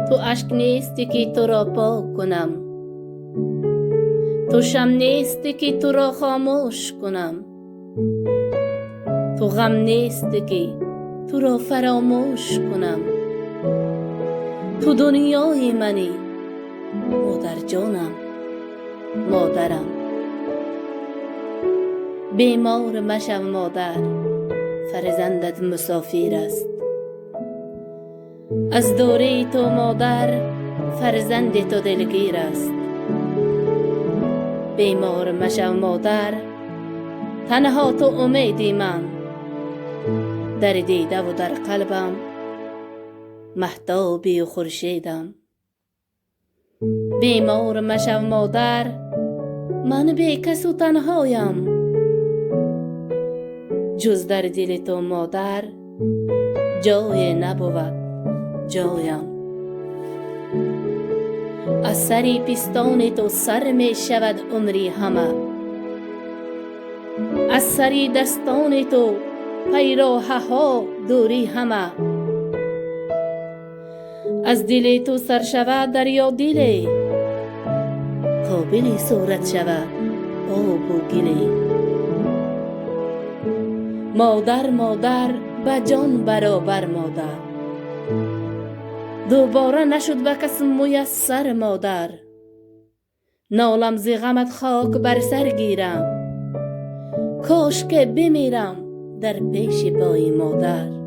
تو اشک نیستی که تو را پاک کنم، تو شم نیستی که تو را خاموش کنم، تو غم نیستی که تو را فراموش کنم. تو دنیای منی مادر جانم، مادرم. بیمار مشو مادر، فرزندت مسافر است. از دوری تو مادر، فرزند تو دلگیر است. بیمار مشو مادر، تنها تو امیدی من. در دیده و در قلبم مهتابی و خورشیدم. بیمار مشو مادر، من بی کس و تنهایم. جز در دل تو مادر، جای نبود جایم. از سری پستان تو سر می شود عمری همه، از سری دستان تو پیراهه ها دوری همه. از دل تو سر شود دریا دلی، قابلی صورت شود آب و گلی. مادر مادر به جان برابر مادر، دوباره نشد به کس میسر مادر. نالم ز غمت خاک بر سر گیرم، کاش که بمیرم در پیش پای مادر.